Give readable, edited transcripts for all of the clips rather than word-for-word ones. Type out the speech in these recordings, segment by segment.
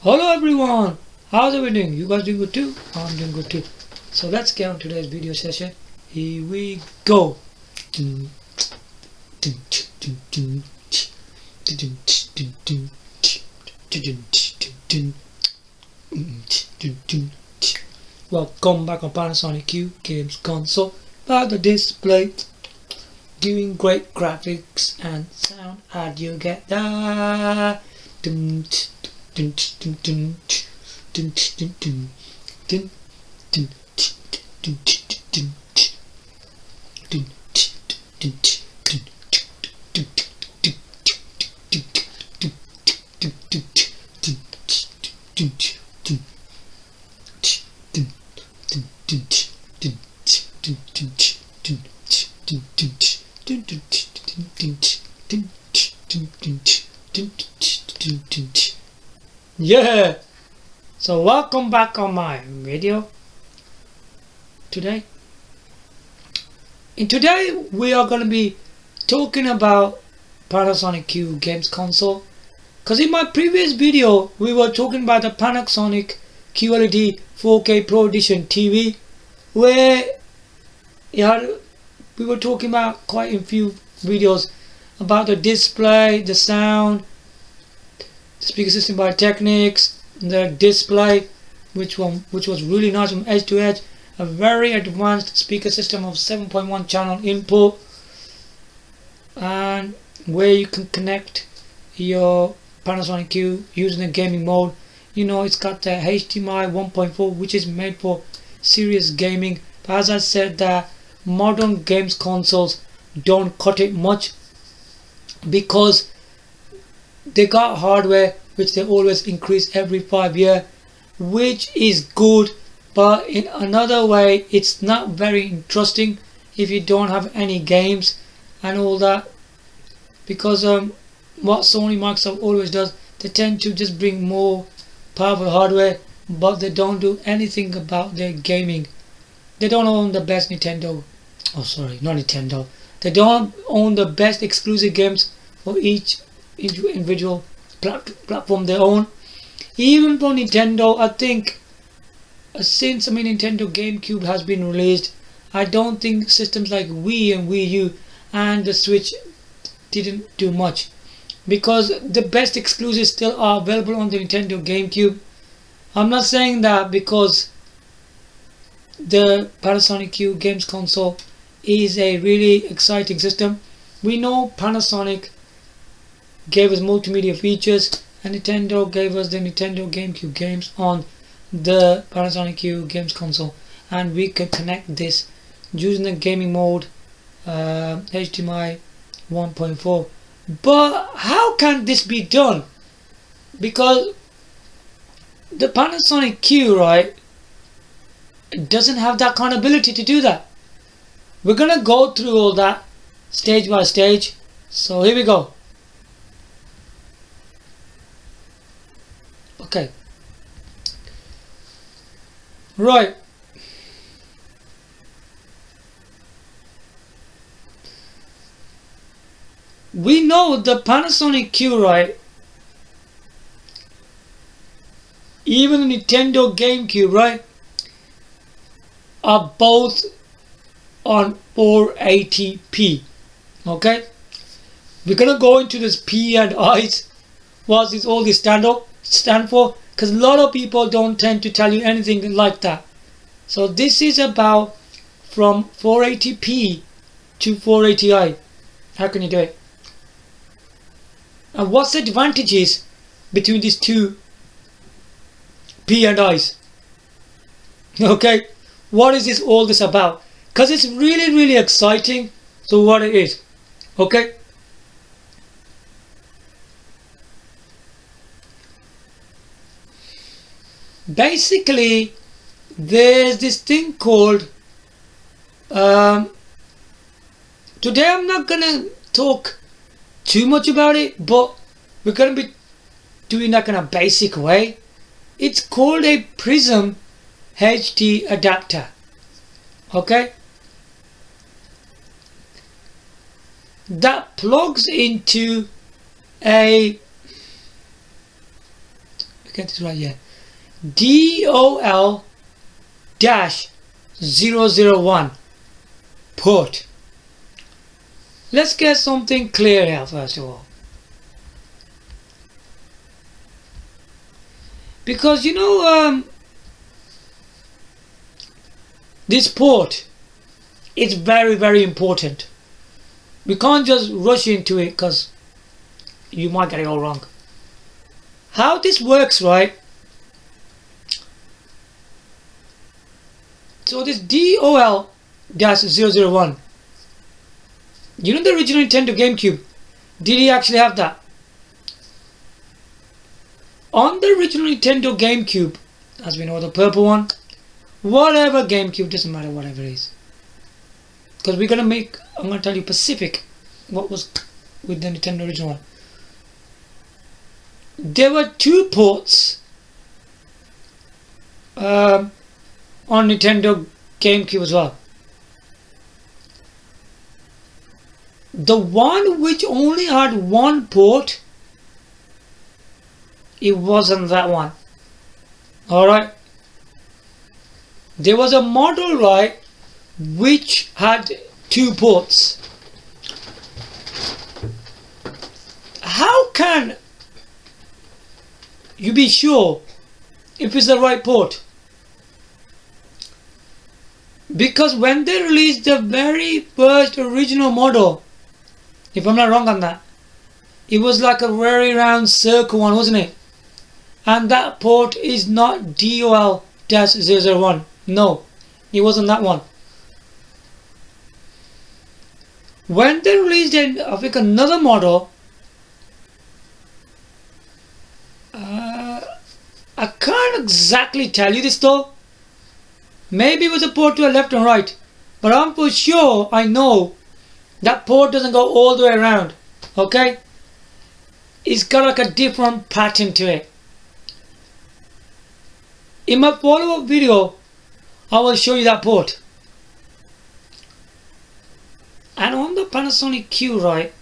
Hello everyone, how's everything? You guys doing good too? I'm doing good too. So let's get on today's video session. Here we go. Welcome back on Panasonic Q games console. By the display, giving great graphics and sound. How do you get that? Yeah, so welcome back on my video today. And today we are going to be talking about Panasonic Q games console, because in my previous video we were talking about the Panasonic QLED 4K Pro Edition TV, where we were talking about quite a few videos about the display, the sound, the speaker system by Technics, the display, which was really nice from edge to edge, a very advanced speaker system of 7.1 channel input, and where you can connect your Panasonic Q using the gaming mode. You know, it's got the HDMI 1.4, which is made for serious gaming. But as I said, that modern games consoles don't cut it much, because they got hardware which they always increase every 5 years, which is good, but in another way it's not very interesting if you don't have any games and all that, because what Sony Microsoft always does, they tend to just bring more powerful hardware, but they don't do anything about their gaming. They don't own the best Nintendo, they don't own the best exclusive games for each individual platform they own. Even for Nintendo, I think since Nintendo GameCube has been released, I don't think systems like Wii and Wii U and the Switch didn't do much, because the best exclusives still are available on the Nintendo GameCube. I'm not saying that because the Panasonic Q games console is a really exciting system. We know Panasonic gave us multimedia features, and Nintendo gave us the Nintendo GameCube games on the Panasonic Q games console, and we could connect this using the gaming mode, HDMI 1.4. But how can this be done? Because the Panasonic Q, right, doesn't have that kind of ability to do that. We're gonna go through all that stage by stage, so here we go. Okay, right, we know the Panasonic Q, right, even the Nintendo GameCube, right, are both on 480p. Okay, we're gonna go into this P and I's, what is all this stand for, because a lot of people don't tend to tell you anything like that. So this is about from 480p to 480i. How can you do it? And what's the advantages between these two P and I's? Okay, what is all this about? Because it's really exciting. So what it is, okay? Basically, there's this thing called today I'm not gonna talk too much about it, but we're gonna be doing that in a basic way. It's called a Prism HD adapter. Okay, that plugs into a, get this right here. DOL-001 port. Let's get something clear here first of all. Because you know, this port is very important. We can't just rush into it because you might get it all wrong. How this works, right? So this DOL-001, you know the original Nintendo GameCube, did he actually have that? On the original Nintendo GameCube, as we know, the purple one, whatever GameCube, doesn't matter whatever it is, because I'm going to tell you specific what was with the Nintendo original one. There were 2 ports on Nintendo GameCube as well. The one which only had 1 port, it wasn't that one. Alright. There was a model, right, which had 2 ports. How can you be sure if it's the right port? Because when they released the very first original model, if I'm not wrong on that, it was like a very round circle one, wasn't it? And that port is not DOL-001. No, it wasn't that one. When they released I think another model, I can't exactly tell you this though. Maybe it was a port to the left and right, but I'm for sure I know that port doesn't go all the way around. Okay, it's got like a different pattern to it. In my follow-up video, I will show you that port. And on the Panasonic Q, right,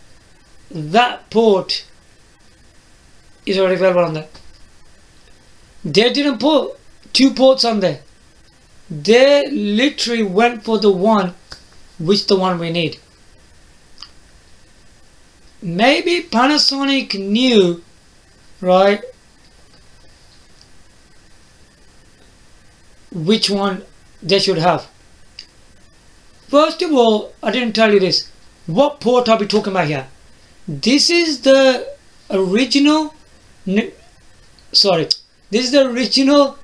that port is already available on there. They didn't put 2 ports on there. They literally went for the one which the one we need. Maybe Panasonic knew, right, which one they should have. First of all, I didn't tell you this. What port are we talking about here? This is the original this is the original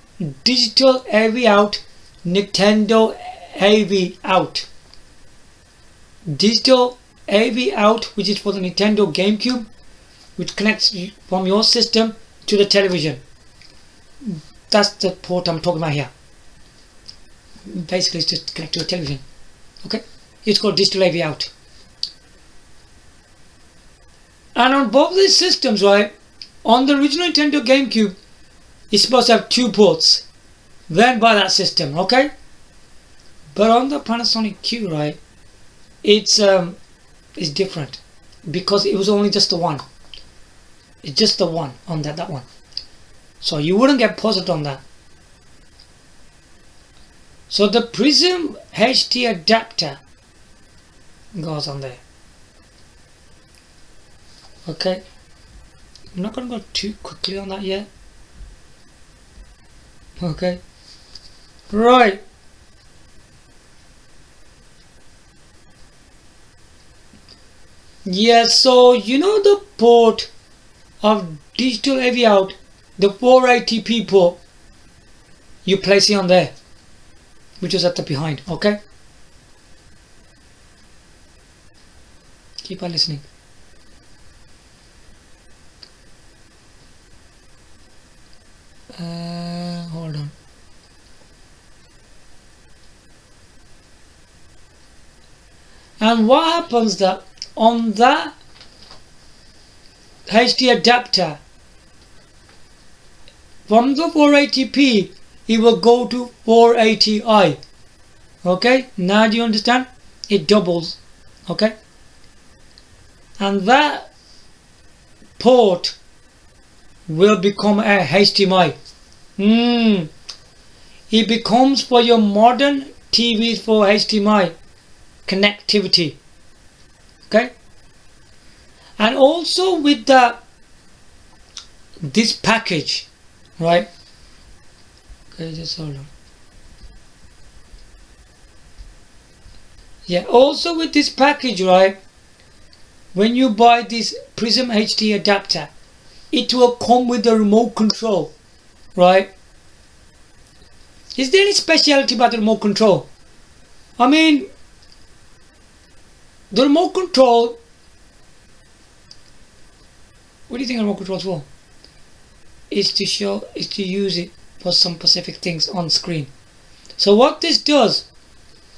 digital AV out Nintendo AV out. Digital AV out, which is for the Nintendo GameCube, which connects from your system to the television. That's the port I'm talking about here. Basically, it's just connect to a television. Okay, it's called digital AV out. And on both these systems, right, on the original Nintendo GameCube, it's supposed to have 2 ports. Then by that system, okay. But on the Panasonic Q, right, it's different because it was only just the one. It's just the one on that one. So you wouldn't get positive on that. So the Prism HD adapter goes on there. Okay, I'm not going to go too quickly on that yet. Okay, right. Yeah, so you know the port of digital AV out, the 480p port, you place it on there, which is at the behind. Okay, keep on listening. Hold on. And what happens that on that HD adapter, from the 480p it will go to 480i. Okay, now do you understand? It doubles. Okay, and that port will become a HDMI. It becomes for your modern TVs for HDMI connectivity. Okay, and also with this package, right? Okay, just hold on. Yeah, also with this package, right, when you buy this Prism HD adapter, it will come with the remote control, right? Is there any speciality about the remote control? I mean, the remote control, what do you think the remote control is for? Is to use it for some specific things on screen. So what this does,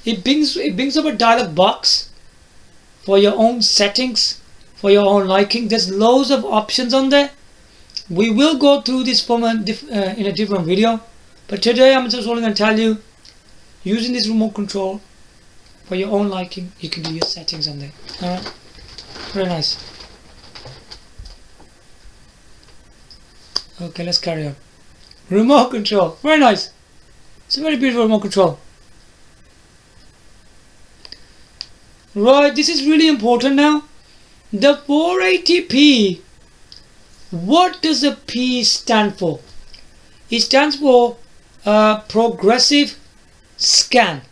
it brings up a dialog box for your own settings, for your own liking. There's loads of options on there. We will go through this from in a different video, but today I'm just only going to tell you, using this remote control for your own liking, you can do your settings on there. Alright, very nice. Okay, let's carry on. Remote control, very nice. It's a very beautiful remote control. Right, this is really important now. The 480p, what does the P stand for? It stands for progressive scan.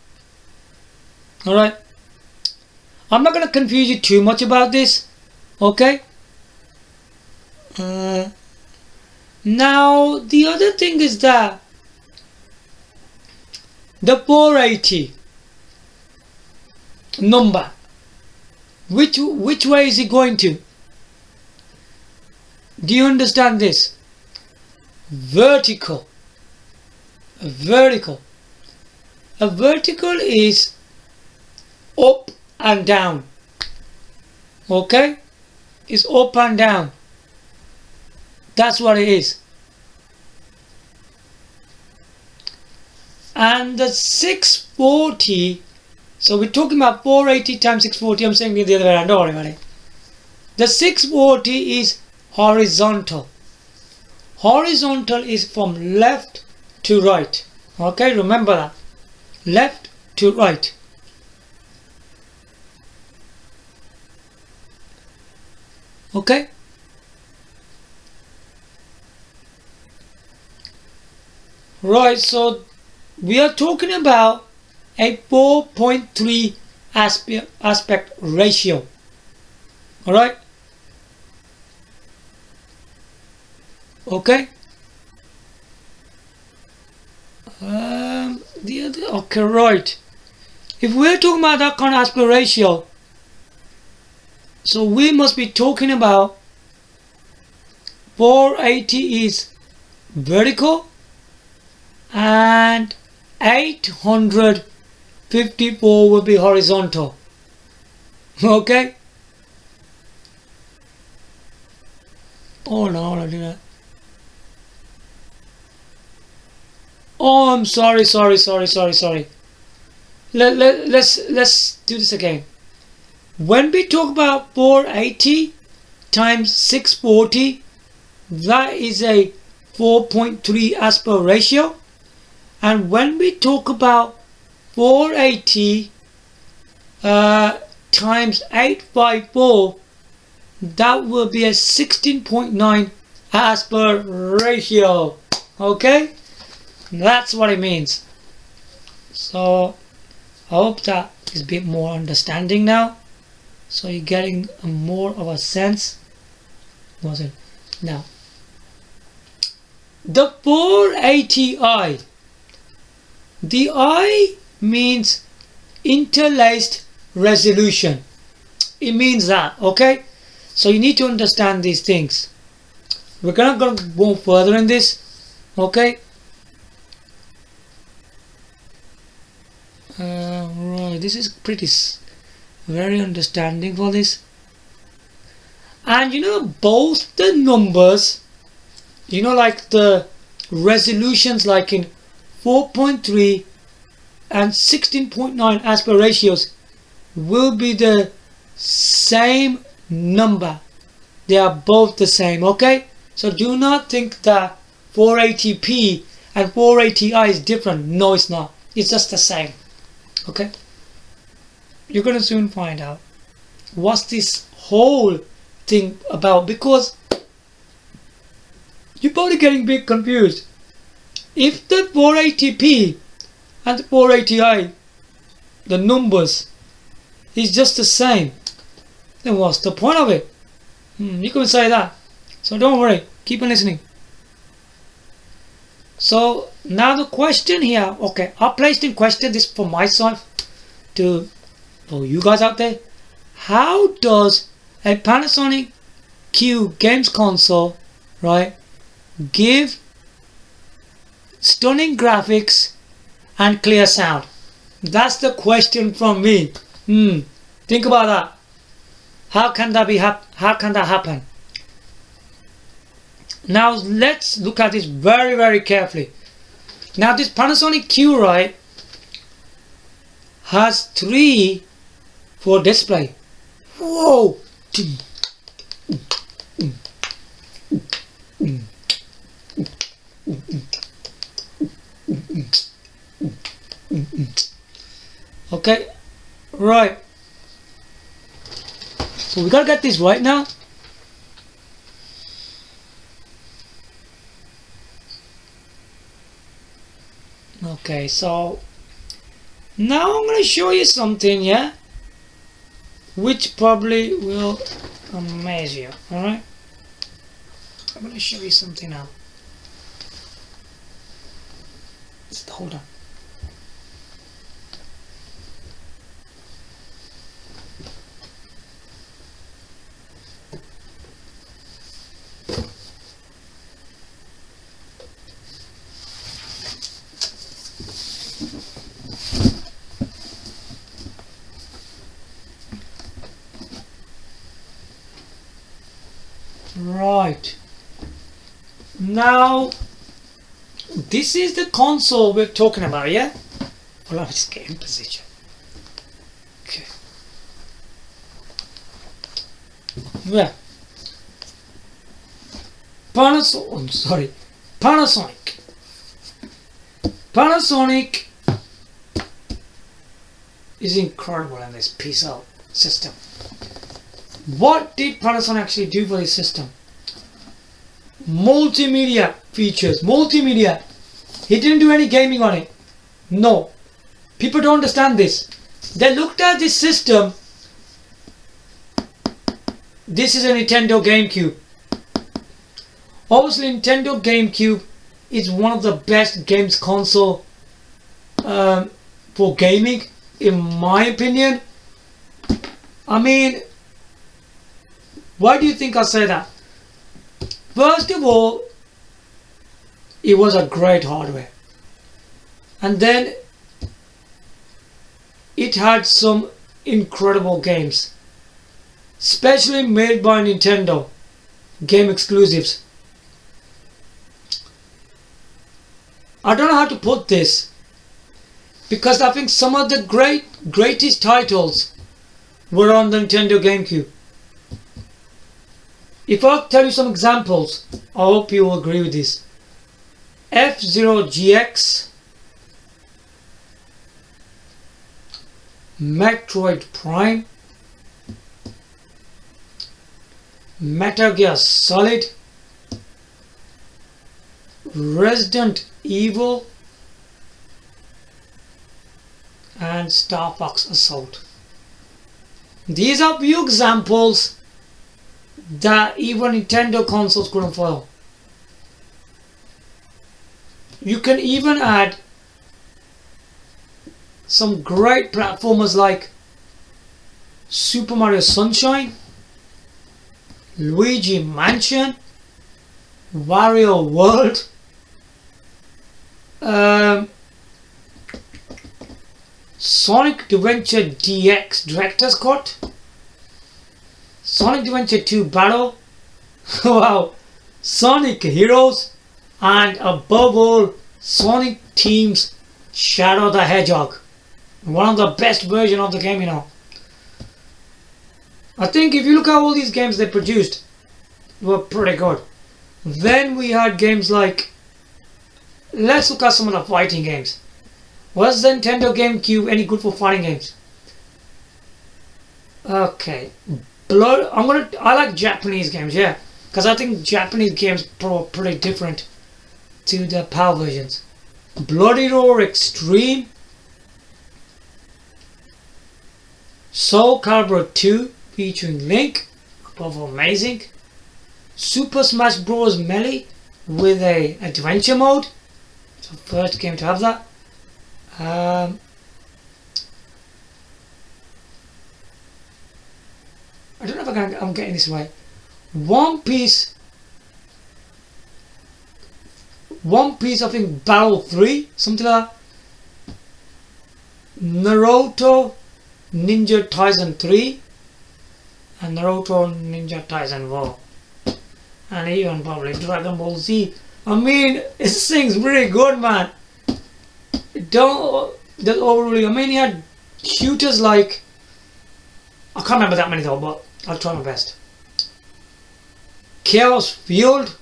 Alright, I'm not going to confuse you too much about this. Okay, now the other thing is that the 480 number, which way is it going to? Do you understand this? Vertical. A vertical is up and down. Okay, it's up and down. That's what it is. And the 640, so we're talking about 480 times 640. I'm saying the other way around. Don't worry about it. The 640 is horizontal. Horizontal is from left to right. Okay, remember that. Left to right. Okay. Right, so we are talking about a 4.3 aspect ratio. Alright? Okay? Okay, right. If we're talking about that kind of aspect ratio, so we must be talking about 480 is vertical and 854 will be horizontal. Okay? Oh no, I did that. Oh, I'm sorry. Let's do this again. When we talk about 480 times 640, that is a 4.3 aspect ratio. And when we talk about 480 times 854, that will be a 16.9 aspect ratio. Okay, that's what it means. So I hope that is a bit more understanding now, so you're getting more of a sense. Now the 480i, the I means interlaced resolution. It means that, okay? So you need to understand these things. We're not going to go further in this, okay? Right, this is pretty very understanding for this. And you know, both the numbers, you know, like the resolutions, like in 4.3 and 16.9 aspect ratios, will be the same number. They are both the same, okay? So do not think that 480p and 480i is different. No, it's not. It's just the same. Okay? You're going to soon find out what's this whole thing about, because you're probably getting a bit confused. If the 480p and the 480i, the numbers is just the same, then what's the point of it? You can say that. So don't worry, keep on listening. So now the question here, okay, I placed in question this for myself, for you guys out there. How does a Panasonic Q games console, right, give stunning graphics and clear sound? That's the question from me. Think about that. How can that happen? Now let's look at this very, very carefully. Now this Panasonic Q, right, has 3 for display. Whoa! Okay, right. So we gotta get this right now. Okay, so now I'm gonna show you something, yeah, which probably will amaze you. All right, I'm gonna show you something now. Just hold on. Right, now this is the console we're talking about, yeah? Well, let's get in position. Okay. Yeah. Panasonic. Panasonic is incredible in this piece of system. What did Panasonic actually do for this system? Multimedia features. Multimedia. He didn't do any gaming on it. No. People don't understand this. They looked at this system. This is a Nintendo GameCube. Obviously, Nintendo GameCube is one of the best games console for gaming, in my opinion. I mean, why do you think I say that? First of all, it was a great hardware. And then it had some incredible games, especially made by Nintendo, game exclusives. I don't know how to put this, because I think some of the greatest titles were on the Nintendo GameCube. If I tell you some examples, I hope you will agree with this. F-Zero GX, Metroid Prime, Metal Gear Solid, Resident Evil, and Star Fox Assault. These are few examples that even Nintendo consoles couldn't follow. You can even add some great platformers like Super Mario Sunshine, Luigi Mansion, Wario World, Sonic Adventure DX Director's Cut, Sonic Adventure 2 Battle, wow, Sonic Heroes, and above all, Sonic Team's Shadow the Hedgehog. One of the best versions of the game, you know. I think if you look at all these games they produced, they were pretty good. Then we had games like, let's look at some of the fighting games. Was the Nintendo GameCube any good for fighting games? Okay, I like Japanese games, yeah, because I think Japanese games are pretty different to the PAL versions. Bloody Roar Extreme, Soul Calibur 2 featuring Link, above Amazing, Super Smash Bros. Melee with a adventure mode. It's the first game to have that. I don't know if I'm getting this right. One Piece, I think Battle 3, something like that. Naruto Ninja Taisen 3 and Naruto Ninja Taisen 4. And even probably Dragon Ball Z. I mean, this thing's really good, man. Don't overly. I mean, he had shooters like, I can't remember that many though, but I'll try my best. Chaos Field,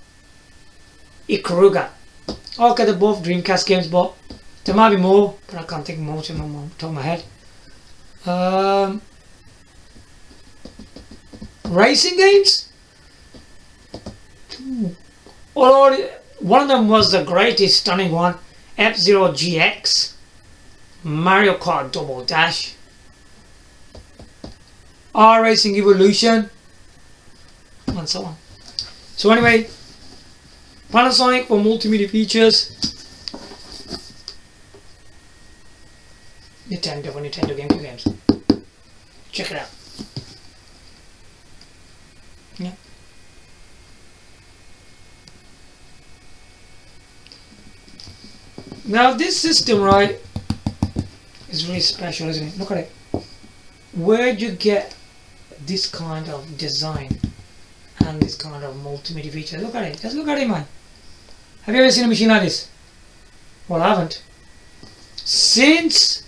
Ikaruga. Okay, they're both Dreamcast games, but there might be more, but I can't think more on the top of my head. Racing games? Although one of them was the greatest, stunning one, F-Zero GX, Mario Kart Double Dash, R-Racing Evolution, and so on. So anyway, Panasonic for multimedia features, Nintendo for Nintendo GameCube games. Check it out. Yeah. Now this system, right, is really special, isn't it? Look at it. Where'd you get this kind of design and this kind of multimedia feature? Look at it. Just look at it, man. Have you ever seen a machine like this? Well, I haven't. Since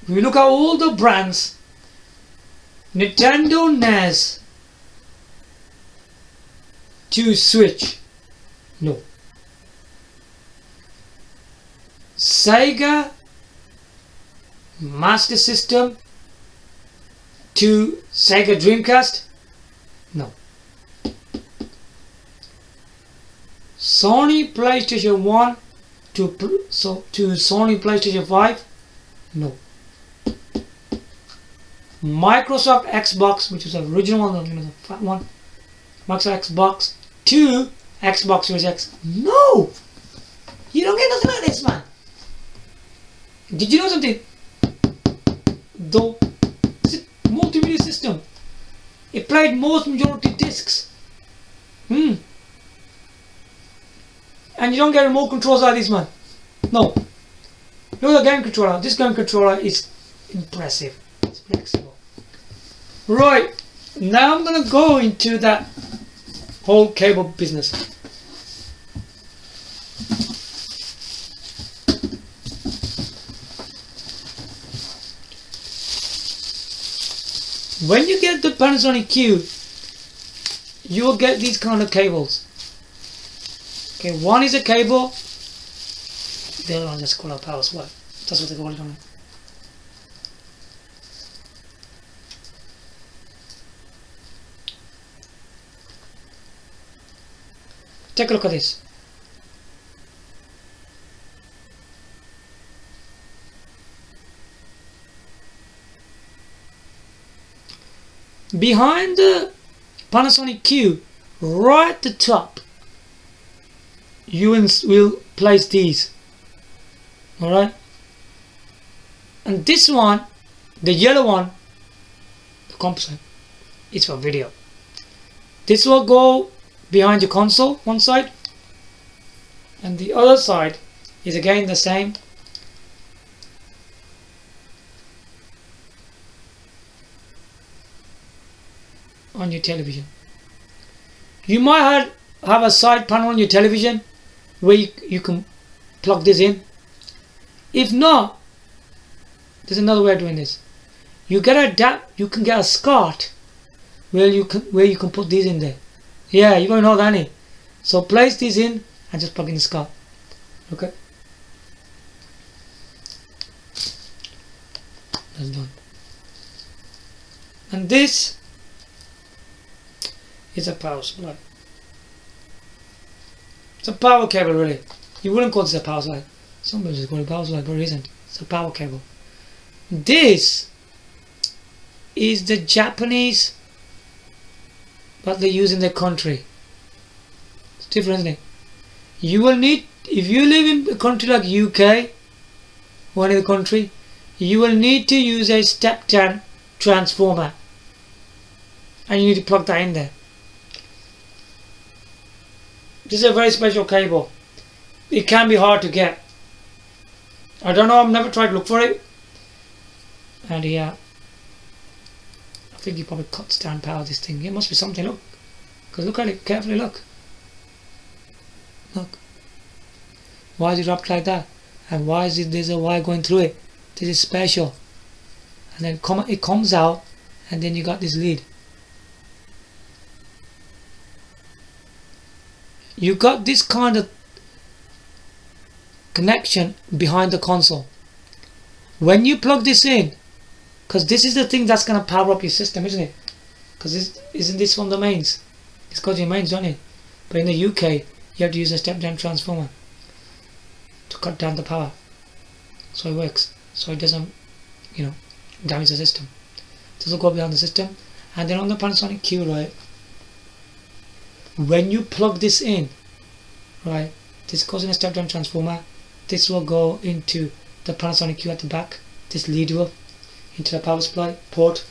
we look at all the brands, Nintendo NES to Switch, no. Sega Master System to Sega Dreamcast, no. Sony PlayStation 1 to Sony PlayStation 5, no. Microsoft Xbox, which is the original one, the fat one, Microsoft Xbox to Xbox Series X, no. You don't get nothing like this, man. Did you know something? The multimedia system, it played most majority discs. And you don't get remote controls like this, man. No. Look at the game controller. This game controller is impressive. It's flexible. Right. Now I'm gonna go into that whole cable business. When you get the Panasonic Q, you will get these kind of cables. Okay, one is a cable, the other one is called a power supply. That's what they call it on it. Take a look at this. Behind the Panasonic Q, right at the top, you will place these. Alright? And this one, the yellow one, the composite, is for video. This will go behind the console, one side, and the other side is again the same. On your television. You might have a side panel on your television where you can plug this in. If not, there's another way of doing this. You can get a SCART where you can put these in there. Yeah, you gotta know that, innit? So place these in and just plug in the SCART. Okay. That's done. And this is a power supply. It's a power cable, really. You wouldn't call this a power supply. Somebody just call it a power supply, but it isn't. It's a power cable. This is the Japanese, what they use in their country. It's different, isn't it? You will need, if you live in a country like UK or any other country, you will need to use a step-down transformer, and you need to plug that in there. This is a very special cable. It can be hard to get. I don't know, I've never tried to look for it. And yeah, I think he probably cuts down power of this thing. It must be something, look. Because look at it, carefully look. Look. Why is it wrapped like that? And why is it, there's a wire going through it? This is special. And then it comes out, and then you got this lead. You got this kind of connection behind the console. When you plug this in, because this is the thing that's going to power up your system, isn't it? Because isn't this from the mains? It's got your mains, don't it? But in the UK, you have to use a step-down transformer to cut down the power, so it works, so it doesn't, damage the system. This will go behind the system. And then on the Panasonic Q, right, when you plug this in, right, this goes in a step-down transformer. This will go into the Panasonic Q at the back. This lead will into the power supply port.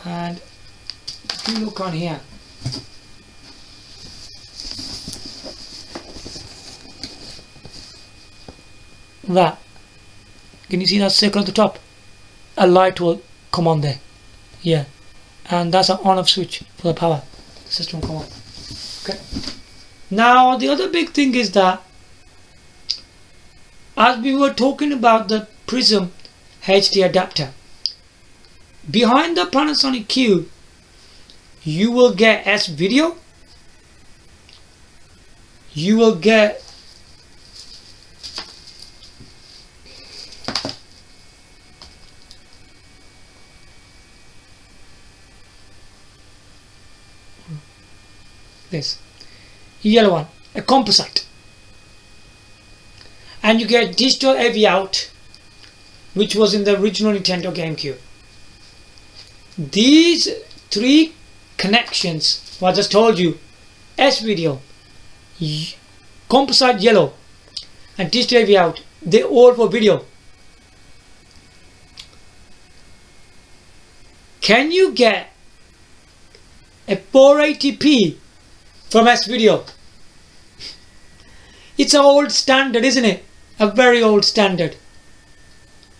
And if you look on here, that, can you see that circle at the top? A light will come on there. Yeah, and that's an on-off switch for the power. The system will come on. Okay. Now the other big thing is that, as we were talking about the Prism HD adapter, behind the Panasonic Q, you will get S video, you will get this yellow one, a composite, and you get digital AV out, which was in the original Nintendo GameCube. These three connections, what I just told you, S video, composite yellow, and digital AV out, they're all for video. Can you get a 480p from S video? It's an old standard, isn't it? A very old standard.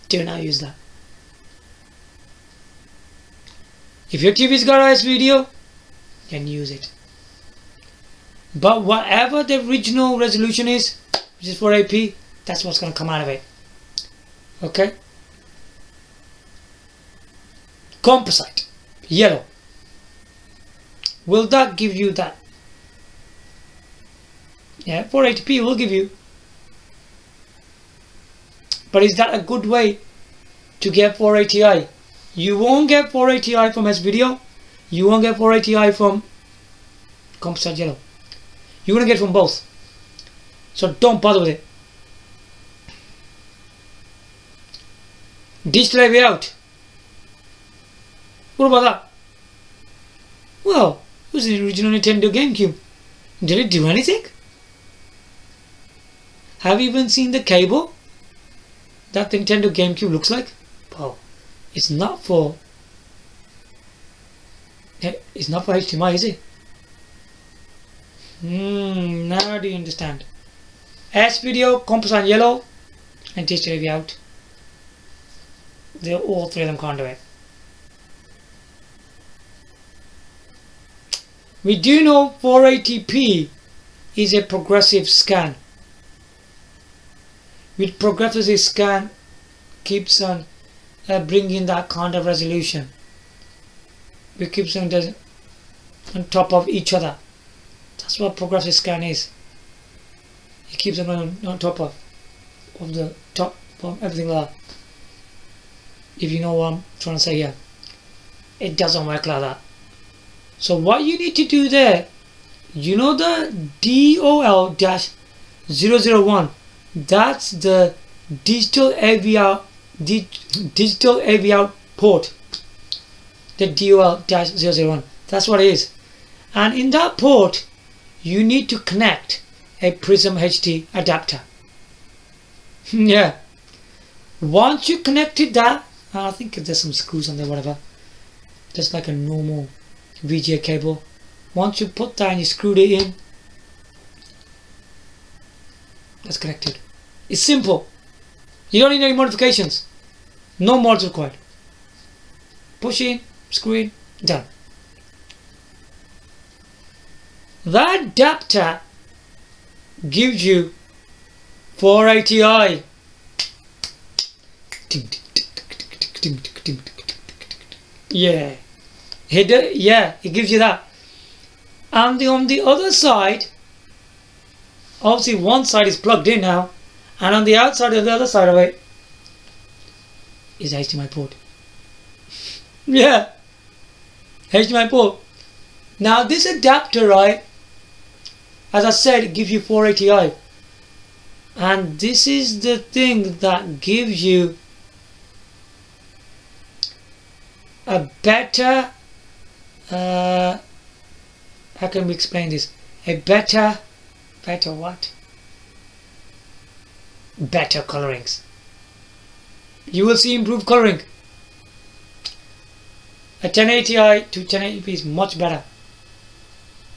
Do not use that. If your TV's got S video, then use it. But whatever the original resolution is, which is 480p, that's what's going to come out of it. Okay? Composite, yellow. Will that give you that? Yeah, 480p will give you. But is that a good way to get 480i? You won't get 480i from S video. You won't get 480i from composite yellow. You're going to get from both. So don't bother with it. Digital AV out. What about that? Well, it was the original Nintendo GameCube. Did it do anything? Have you even seen the cable that the Nintendo GameCube looks like? Well, it's not for HDMI, is it? Now do you understand? S video, composite yellow, and digital AV out. They're all three of them can't do it. We do know 480p is a progressive scan. With progressive scan keeps on bringing that kind of resolution. We keep on top of each other. That's what progressive scan is. It keeps them on top of the top of everything like that. If you know what I'm trying to say here. It doesn't work like that. So what you need to do there, you know the DOL-001, that's the digital AV out port. The DOL-001, that's what it is. And in that port, you need to connect a Prism HD adapter. Yeah. Once you connected that, I think there's some screws on there, whatever. Just like a normal VGA cable. Once you put that and you screwed it in, that's connected. It's simple. You don't need any modifications. No mods required. Push in, screw in, done. That adapter gives you 480i. Yeah. It gives you that. And on the other side, obviously one side is plugged in now, and on the outside of the other side of it is HDMI port. Yeah, HDMI port. Now this adapter, right, as I said, it gives you 480i, and this is the thing that gives you a better how can we explain this? A better what? Better colorings. You will see improved coloring. A 1080i to 1080p is much better.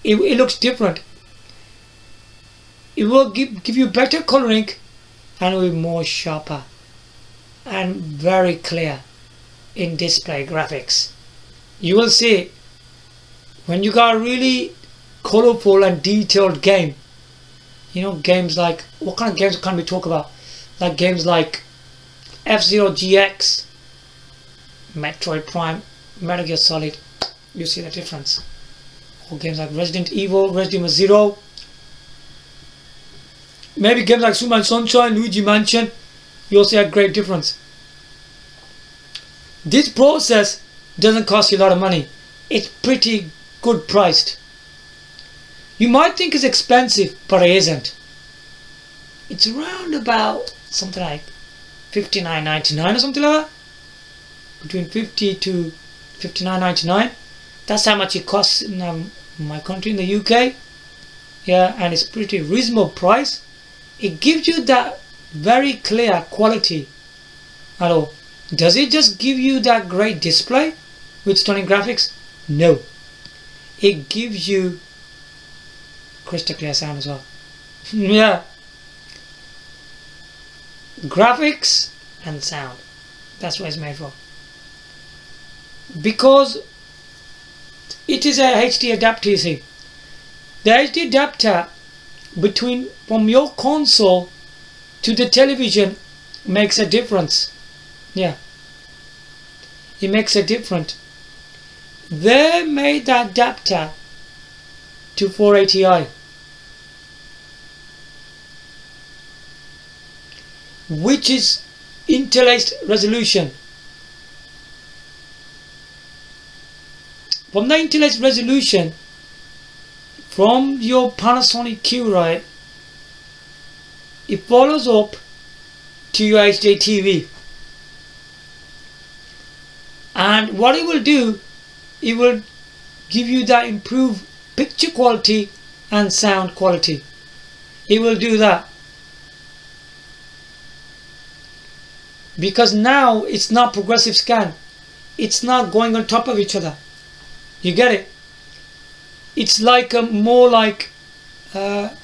It looks different. It will give you better coloring, and it will be more sharper and very clear in display graphics. You will see when you got a really colorful and detailed game. You know, games like, what kind of games can we talk about? Like games like F-Zero GX, Metroid Prime, Metal Gear Solid. You see the difference. Or games like Resident Evil, Resident Evil Zero. Maybe games like Superman Sunshine, Luigi Mansion. You'll see a great difference. This process doesn't cost you a lot of money. It's pretty good priced. You might think it's expensive, but it isn't. It's around about something like $59.99 or something like that. Between $50 to $59.99. That's how much it costs in my country, in the UK. Yeah, and it's pretty reasonable price. It gives you that very clear quality. Hello. Does it just give you that great display with stunning graphics? No. It gives you crystal clear sound as well. Yeah. Graphics and sound. That's what it's made for. Because it is a HD adapter, you see. The HD adapter from your console to the television makes a difference. Yeah. It makes a difference. They made that adapter to 480i, which is interlaced resolution. From the interlaced resolution, from your Panasonic Q, right, it follows up to your HD TV. And what it will do, it will give you that improved picture quality and sound quality. It will do that. Because now it's not progressive scan. It's not going on top of each other. You get it? It's like more like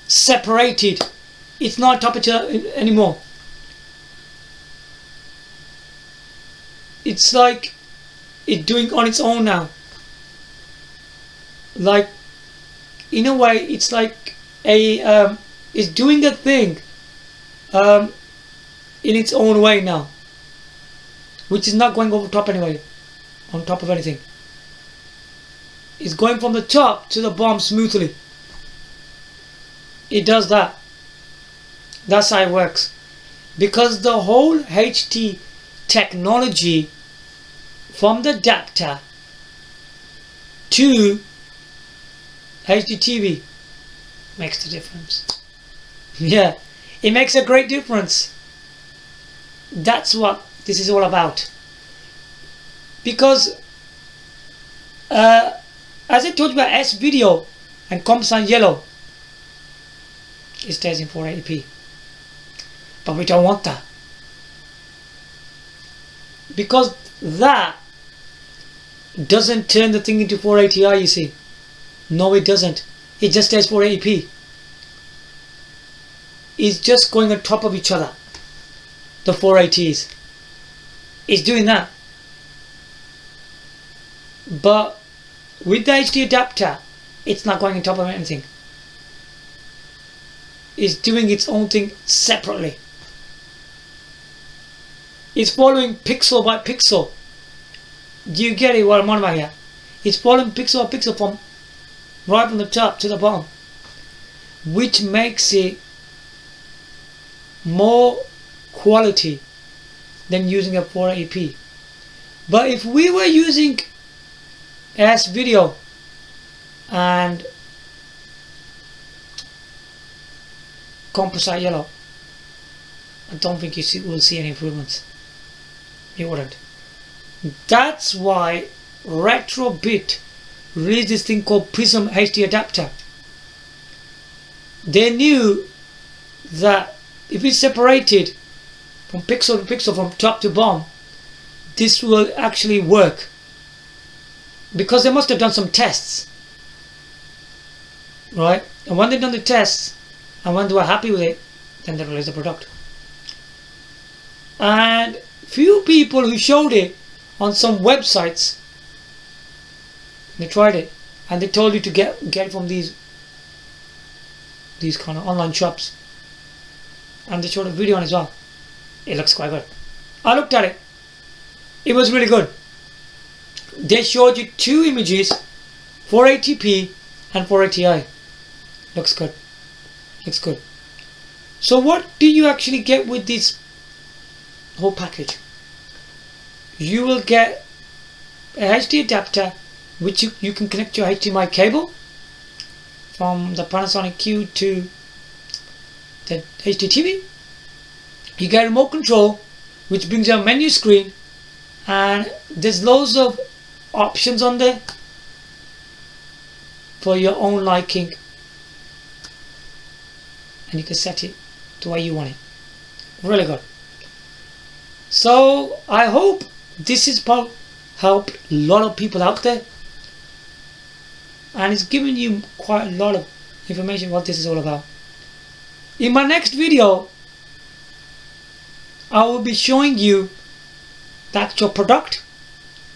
separated. It's not on top of each other anymore. It's like it's doing on its own now. Like, in a way, it's like it's doing a thing in its own way now, which is not going over top anyway, on top of anything. It's going from the top to the bottom smoothly. it does that. That's how it works. Because the whole HT technology from the adapter to HDTV makes the difference. Yeah, it makes a great difference. That's what this is all about. Because as I told you about S video and Composite yellow, it stays in 480p. But we don't want that. Because that doesn't turn the thing into 480i, you see. No, it doesn't. It just stays 480p. It's just going on top of each other. The 480s. It's doing that. But with the HD adapter, it's not going on top of anything. It's doing its own thing separately. It's following pixel by pixel. Do you get it what I'm on about here? It's following pixel by pixel from right from the top to the bottom, which makes it more quality than using a 480p. But if we were using S video and Composite yellow, I don't think you will see any improvements. You wouldn't. That's why Retrobit released this thing called Prism HD adapter. They knew that if it's separated from pixel to pixel, from top to bottom, this will actually work. Because they must have done some tests, right? And when they've done the tests and when they were happy with it, then they released the product. And few people who showed it on some websites, they tried it and they told you to get it from these kind of online shops, and they showed a video on it as well. It looks quite good. I looked at it. It was really good. They showed you two images, 480p and 480i. Looks good. Looks good. So what do you actually get with this whole package? You will get a HD adapter which you can connect your HDMI cable from the Panasonic Q to the HDTV. You get a remote control which brings you a menu screen, and there's loads of options on there for your own liking, and you can set it the way you want it. Really good. So I hope this has helped a lot of people out there, and it's given you quite a lot of information what this is all about. In my next video, I will be showing you the actual product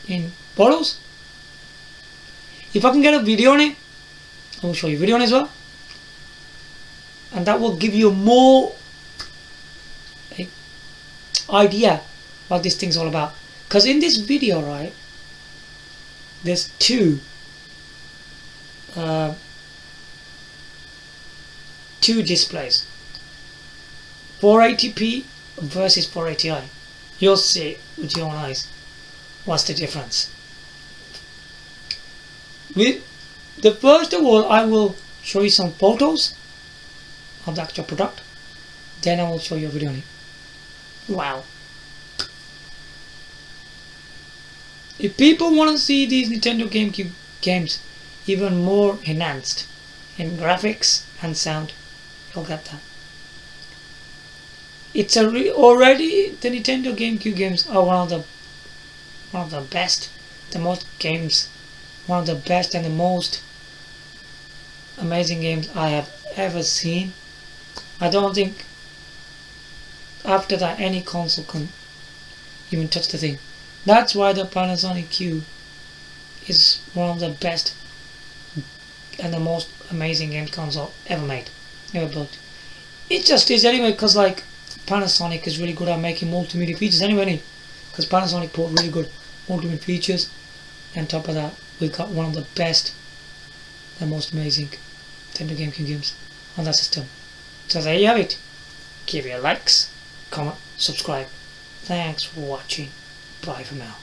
in photos. If I can get a video on it, I will show you a video on it as well, and that will give you more idea what this thing's all about. Because in this video, right, there's two displays, 480p versus 480i. You'll see with your own eyes what's the difference. First of all, I will show you some photos of the actual product, then I will show you a video on it. Wow. If people want to see these Nintendo GameCube games even more enhanced in graphics and sound, you'll get that. It's already the Nintendo GameCube games are one of the best, the most games, one of the best and the most amazing games I have ever seen. I don't think after that any console can even touch the thing. That's why the Panasonic Q is one of the best and the most amazing game console ever made, ever built. It just is anyway, because like Panasonic is really good at making multimedia features anyway, because Panasonic put really good multimedia features, and on top of that we've got one of the best and most amazing Nintendo GameCube games on that system. So there you have it. Give your likes, comment, subscribe. Thanks for watching. Bye for now.